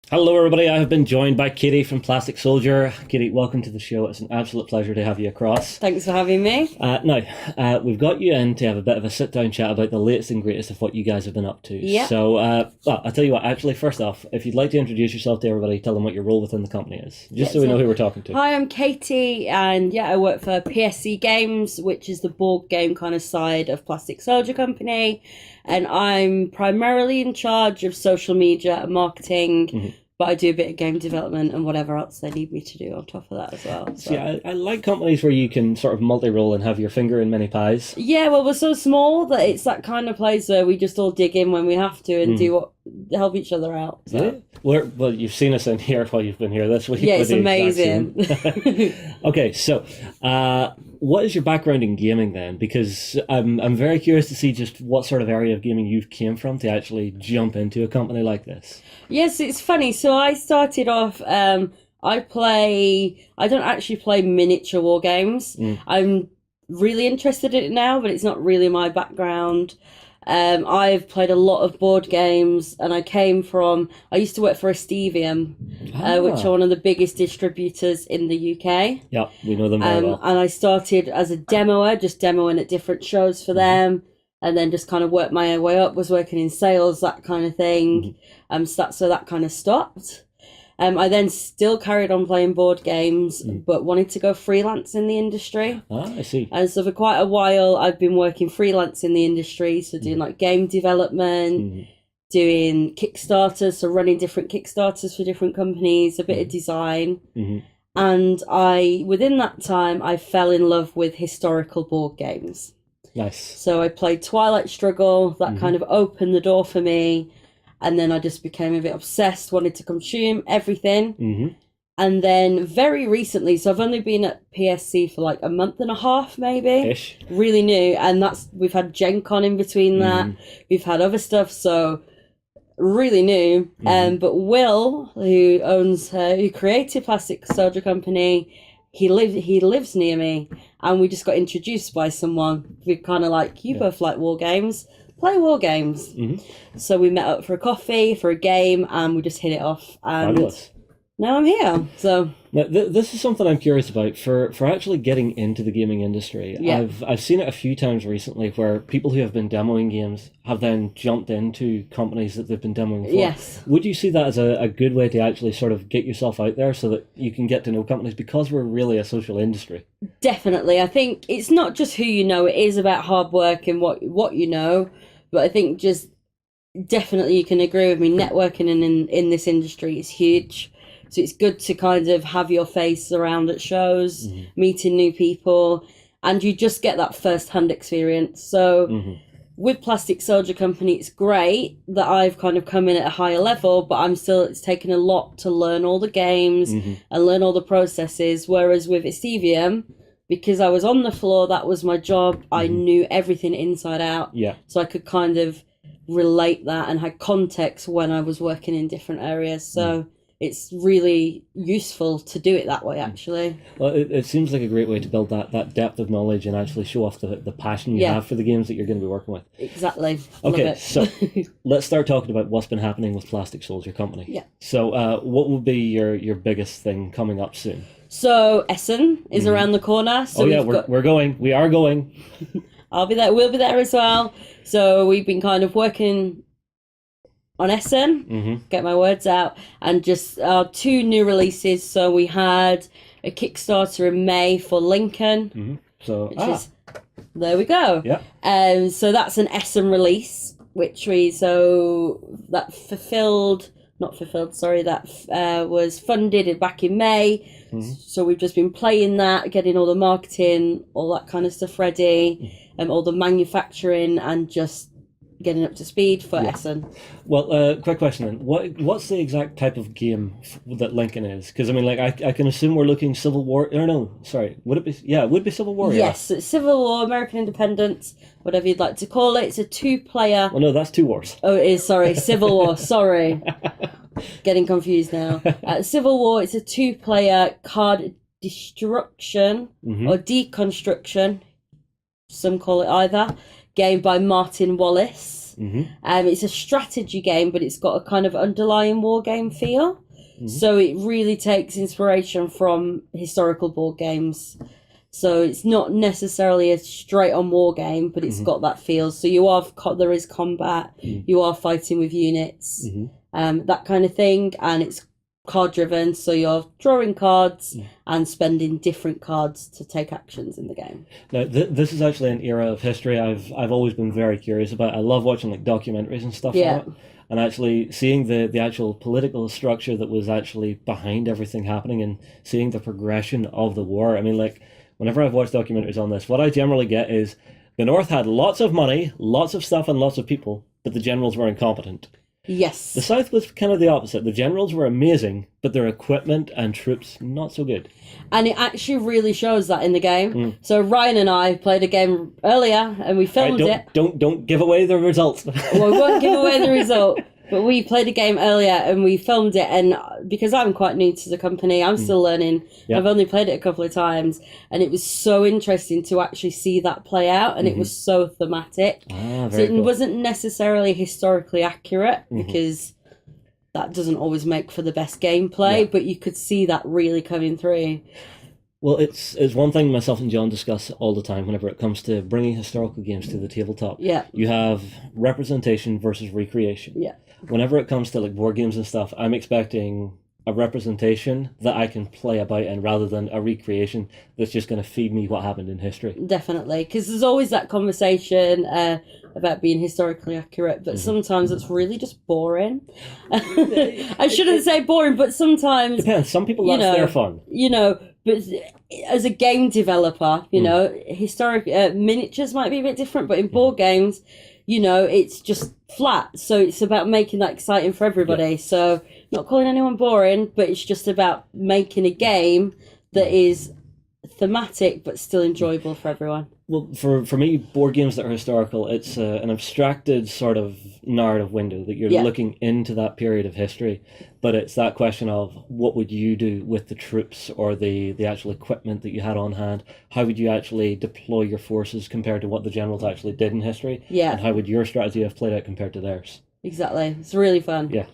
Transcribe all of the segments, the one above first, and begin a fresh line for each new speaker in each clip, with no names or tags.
Hello, everybody. I have been joined by Katie from Plastic Soldier. Katie, welcome to the show. It's an absolute pleasure to have you across.
Thanks for having me.
We've got you in to have a bit of a sit-down chat about the latest and greatest of what you guys have been up to.
Yeah.
I'll tell you what, actually, first off, if you'd like to introduce yourself to everybody, tell them what your role within the company is, just so we know who we're talking to.
Hi, I'm Katie, and I work for PSC Games, which is the board game kind of side of Plastic Soldier Company, and I'm primarily in charge of social media and marketing. Mm-hmm. But I do a bit of game development and whatever else they need me to do on top of that as well. So.
See, I like companies where you can sort of multi-role and have your finger in many pies.
Yeah, well, we're so small that it's that kind of place where we just all dig in when we have to and help each other out. So.
Yeah. Well, you've seen us in here while you've been here this week.
Yeah, it's amazing.
Okay, so what is your background in gaming then? Because I'm very curious to see just what sort of area of gaming you've came from to actually jump into a company like this.
Yes, it's funny. So I started off. I don't actually play miniature war games. I'm really interested in it now, but it's not really my background. I've played a lot of board games, and I used to work for Estevium, which are one of the biggest distributors in the UK.
Yeah, we know them very well.
And I started as a demoer, just demoing at different shows for them, and then just kind of worked my way up, was working in sales, that kind of thing. So that kind of stopped. I then still carried on playing board games, but wanted to go freelance in the industry.
I see.
And so for quite a while, I've been working freelance in the industry, so doing like game development, doing Kickstarters, so running different Kickstarters for different companies, a bit of design. And within that time, I fell in love with historical board games.
Nice.
So I played Twilight Struggle, that kind of opened the door for me. And then I just became a bit obsessed, wanted to consume everything. And then very recently, so I've only been at PSC for like a month and a half, maybe.
Ish.
Really new. And we've had Gen Con in between that. We've had other stuff, so really new. But Will, who created Plastic Soldier Company, he lives near me. And we just got introduced by someone. We're kind of like, you both like war games. Play war games. So we met up for a coffee, for a game, and we just hit it off. And
fabulous.
Now I'm here. So
now, this is something I'm curious about for actually getting into the gaming industry.
Yeah.
I've seen it a few times recently where people who have been demoing games have then jumped into companies that they've been demoing for.
Yes.
Would you see that as a good way to actually sort of get yourself out there so that you can get to know companies, because we're really a social industry? Definitely.
I think it's not just who you know, it is about hard work and what you know. But I think just definitely you can agree with me, networking in this industry is huge. So it's good to kind of have your face around at shows, meeting new people, and you just get that first-hand experience. So with Plastic Soldier Company, it's great that I've kind of come in at a higher level, but it's taken a lot to learn all the games and learn all the processes. Whereas with Estevium, because I was on the floor, that was my job. I knew everything inside out.
Yeah.
So I could kind of relate that and had context when I was working in different areas. So it's really useful to do it that way, actually.
Well, it seems like a great way to build that depth of knowledge and actually show off the passion you have for the games that you're going to be working with.
Exactly.
Okay, so let's start talking about what's been happening with Plastic Soldier Company.
Yeah.
So what will be your biggest thing coming up soon?
So Essen is around the corner. So
we're going. We are going.
I'll be there. We'll be there as well. So we've been kind of working on Essen, get my words out, and just two new releases. So we had a Kickstarter in May for Lincoln.
So
there we go.
Yeah.
So that's an Essen release, that was funded back in May. So we've just been playing that, getting all the marketing, all that kind of stuff ready, all the manufacturing, and just getting up to speed for Essen.
Well, quick question then. What's the exact type of game that Lincoln is? Because I mean, like, I can assume we're looking Civil War. Or no, sorry. Would it be? Yeah, it would be Civil War.
Yes, it's Civil War, American Independence, whatever you'd like to call it. It's a 2-player.
Oh no, that's 2 wars.
Oh, it is. Sorry, Civil War. Sorry, getting confused now. Civil War. It's a 2-player card destruction or deconstruction. Some call it either. game by Martin Wallace.
Mm-hmm.
It's a strategy game, but it's got a kind of underlying war game feel.
Mm-hmm.
So it really takes inspiration from historical board games. So it's not necessarily a straight-on war game, but it's got that feel. So there is combat, you are fighting with units, that kind of thing, and it's card-driven. So you're drawing cards and spending different cards to take actions in the game.
Now, this is actually an era of history I've always been very curious about. I love watching like documentaries and stuff
Yeah.
on it, and actually seeing the actual political structure that was actually behind everything happening, and seeing the progression of the war. I mean, like, whenever I've watched documentaries on this, what I generally get is the North had lots of money, lots of stuff, and lots of people, but the generals were incompetent.
Yes.
The South was kind of the opposite. The generals were amazing, but their equipment and troops not so good.
And it actually really shows that in the game. So Ryan and I played a game earlier, and we filmed it.
Don't give away the results.
Well, we won't give away the result. But we played a game earlier and we filmed it, and because I'm quite new to the company, I'm still learning.
Yeah.
I've only played it a couple of times, and it was so interesting to actually see that play out, and it was so thematic. So it wasn't necessarily historically accurate, because that doesn't always make for the best gameplay, but you could see that really coming through.
Well, it's one thing myself and John discuss all the time whenever it comes to bringing historical games to the tabletop.
Yeah.
You have representation versus recreation.
Yeah.
Whenever it comes to like board games and stuff, I'm expecting a representation that I can play about in, rather than a recreation that's just going to feed me what happened in history.
Definitely, because there's always that conversation about being historically accurate, but sometimes it's really just boring. I shouldn't say boring, but sometimes...
Depends. Some people, that's their fun.
You know, but as a game developer, you know, historic miniatures might be a bit different, but in board games, you know, it's just flat. So it's about making that exciting for everybody. Yeah. So not calling anyone boring, but it's just about making a game that is thematic but still enjoyable for everyone.
Well, for me, board games that are historical, it's an abstracted sort of narrative window that you're looking into that period of history. But it's that question of what would you do with the troops or the actual equipment that you had on hand? How would you actually deploy your forces compared to what the generals actually did in history?
Yeah.
And how would your strategy have played out compared to theirs?
Exactly. It's really fun.
Yeah.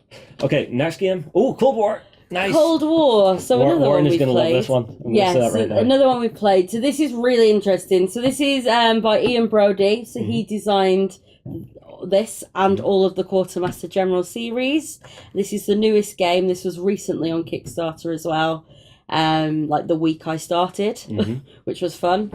Okay, next game. Oh, Cold War. Nice.
Cold War. So another one we played.
Love this one.
Yes, another one we played. So this is really interesting. So this is by Ian Brody. So he designed this and all of the Quartermaster General series. This is the newest game. This was recently on Kickstarter as well. Like the week I started, which was fun.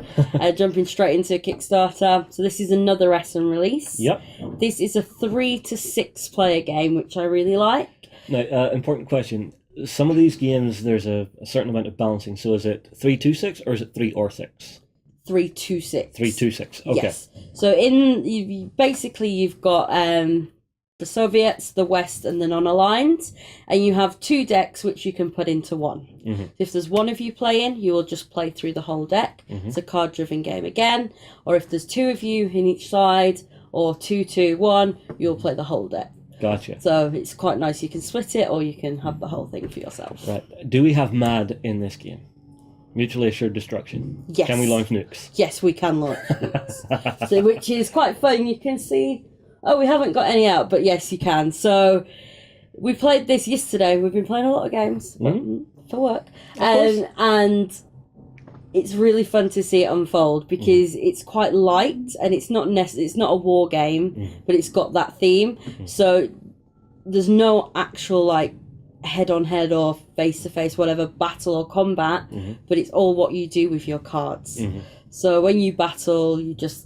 Jumping straight into Kickstarter. So this is another Essen release.
Yep.
This is a 3 to 6 player game, which I really like.
Now, important question. Some of these games, there's a certain amount of balancing. So is it 3-2-6 or is it 3 or 6?
3-2-6.
3-2-6. Okay.
Yes. So basically you've got the Soviets, the West, and the non-aligned, and you have 2 decks which you can put into one. If there's one of you playing, you will just play through the whole deck. It's a card-driven game again. Or if there's 2 of you in each side, or 2-2-1, you'll play the whole deck.
Gotcha.
So it's quite nice. You can split it, or you can have the whole thing for yourself.
Right. Do we have MAD in this game? Mutually assured destruction.
Yes.
Can we launch nukes?
Yes, we can launch nukes. So, which is quite fun. You can see... Oh, we haven't got any out, but yes, you can. So we played this yesterday. We've been playing a lot of games for work. And it's really fun to see it unfold because it's quite light and it's not it's not a war game, but it's got that theme. So there's no actual like head-on-head or face-to-face whatever battle or combat, but it's all what you do with your cards. So when you battle, you just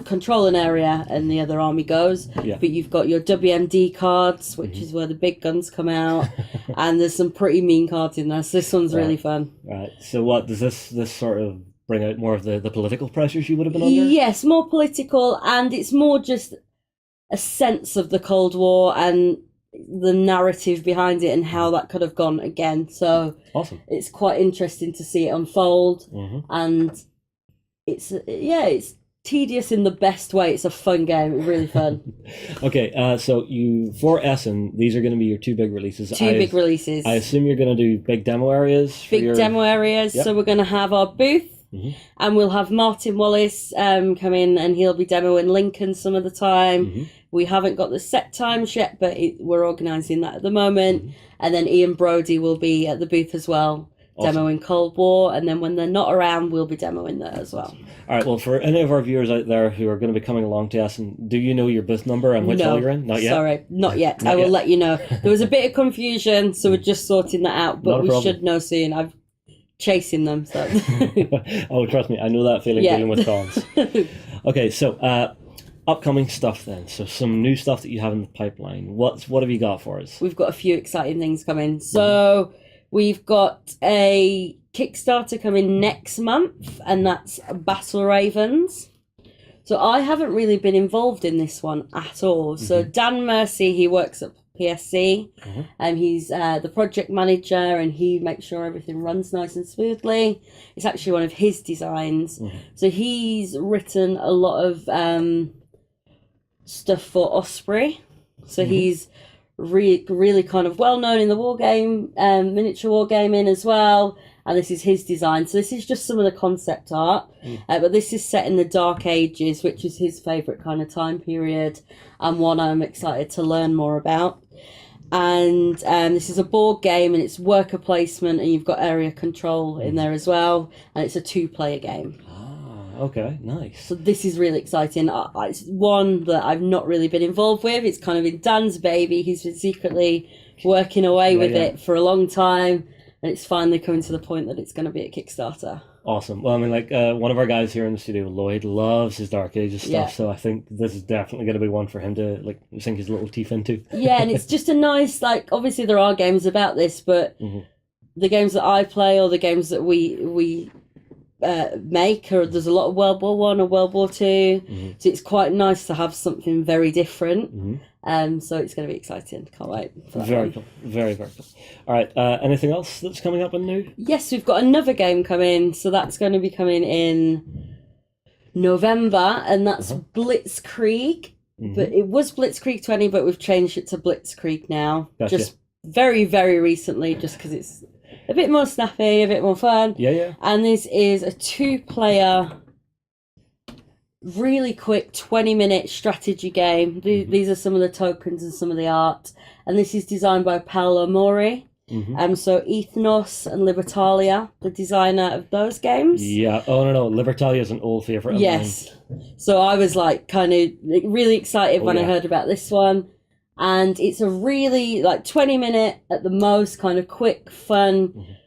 control an area and the other army goes, but you've got your WMD cards, which is where the big guns come out, and there's some pretty mean cards in there, so this one's really fun. Right,
so what does this sort of bring out? More of the political pressures you would have been under?
Yes, more political, and it's more just a sense of the Cold War and the narrative behind it and how that could have gone again. So
awesome.
It's quite interesting to see it unfold, and it's tedious in the best way. It's a fun game. It's really fun.
Okay, so for Essen, these are going to be your 2 big releases.
Big releases.
I assume you're going to do big demo areas.
Demo areas. Yep. So we're going to have our booth, And we'll have Martin Wallace come in, and he'll be demoing Lincoln some of the time. We haven't got the set times yet, but we're organising that at the moment. And then Ian Brodie will be at the booth as well, demoing Cold War. And then when they're not around, we'll be demoing there as well.
All right, well, for any of our viewers out there who are going to be coming along to us, and do you know your booth number and which hall you're in? Not yet?
Sorry, not yet. I will let you know. There was a bit of confusion, so we're just sorting that out, but we should know soon. I'm chasing them. So.
Oh, trust me, I know that feeling dealing with cons. Okay, so upcoming stuff then. So some new stuff that you have in the pipeline. What have you got for us?
We've got a few exciting things coming. So we've got a Kickstarter coming next month, and that's Battle Ravens. So I haven't really been involved in this one at all. So Dan Mercy, he works at PSC, and he's the project manager, and he makes sure everything runs nice and smoothly. It's actually one of his designs. So he's written a lot of stuff for Osprey. So he's really kind of well known in the war game, miniature wargaming as well. And this is his design. So this is just some of the concept art. But this is set in the Dark Ages, which is his favourite kind of time period, and one I'm excited to learn more about. And this is a board game, and it's worker placement, and you've got area control in there as well. And it's a 2-player game.
Okay, nice.
So this is really exciting. It's one that I've not really been involved with. It's kind of been Dan's baby. He's been secretly working away with it for a long time. And it's finally coming to the point that it's going to be a Kickstarter.
Awesome. Well, I mean, like one of our guys here in the studio, Lloyd, loves his Dark Ages stuff. So I think this is definitely going to be one for him to like sink his little teeth into. Yeah,
and it's just a nice, like, obviously there are games about this, but the games that I play or the games that we make, or there's a lot of World War One or World War Two. So it's quite nice to have something very different. So it's going to be exciting. Can't wait for that.
Very cool. Very, very cool. All right. Anything else that's coming up and new?
Yes, we've got another game coming. So that's going to be coming in November, and that's Blitzkrieg. But it was Blitzkrieg 20, but we've changed it to Blitzkrieg now.
Gotcha.
Just very, very recently, just because it's a bit more snappy, a bit more fun.
Yeah.
And this is a 2-player, really quick 20-minute strategy game. These are some of the tokens and some of the art. And this is designed by Paolo Mori. So Ethnos and Libertalia, the designer of those games.
Yeah. Oh, no. Libertalia is an old favourite of mine.
So I was like kind of really excited when I heard about this one. And it's a really like 20-minute at the most, kind of quick, fun.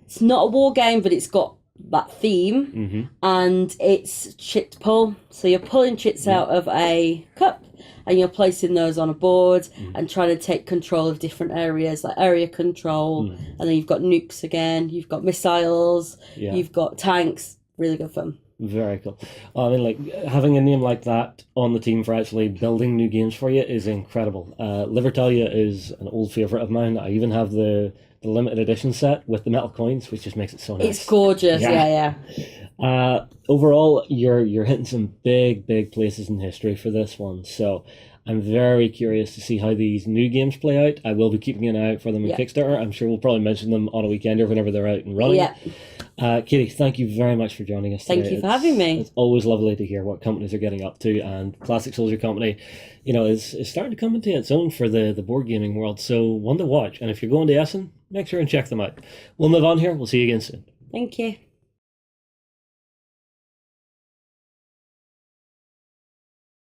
It's not a war game, but it's got that theme. And it's chit pull. So you're pulling chits out of a cup, and you're placing those on a board and trying to take control of different areas, like area control. And then you've got nukes again, you've got missiles, you've got tanks. Really good fun.
Very cool. I mean, like, having a name like that on the team for actually building new games for you is incredible. Libertalia is an old favourite of mine. I even have the limited edition set with the metal coins, which just makes it so nice.
It's gorgeous. Yeah.
Overall, you're hitting some big places in history for this one. So I'm very curious to see how these new games play out. I will be keeping an eye out for them in Kickstarter. I'm sure we'll probably mention them on a weekend or whenever they're out and running. Katie, thank you very much for joining us today.
Thank you for having me.
It's always lovely to hear what companies are getting up to, and Classic Soldier Company, is starting to come into its own for the board gaming world. So one to watch. And if you're going to Essen, make sure and check them out. We'll move on here. We'll see you again soon.
Thank you.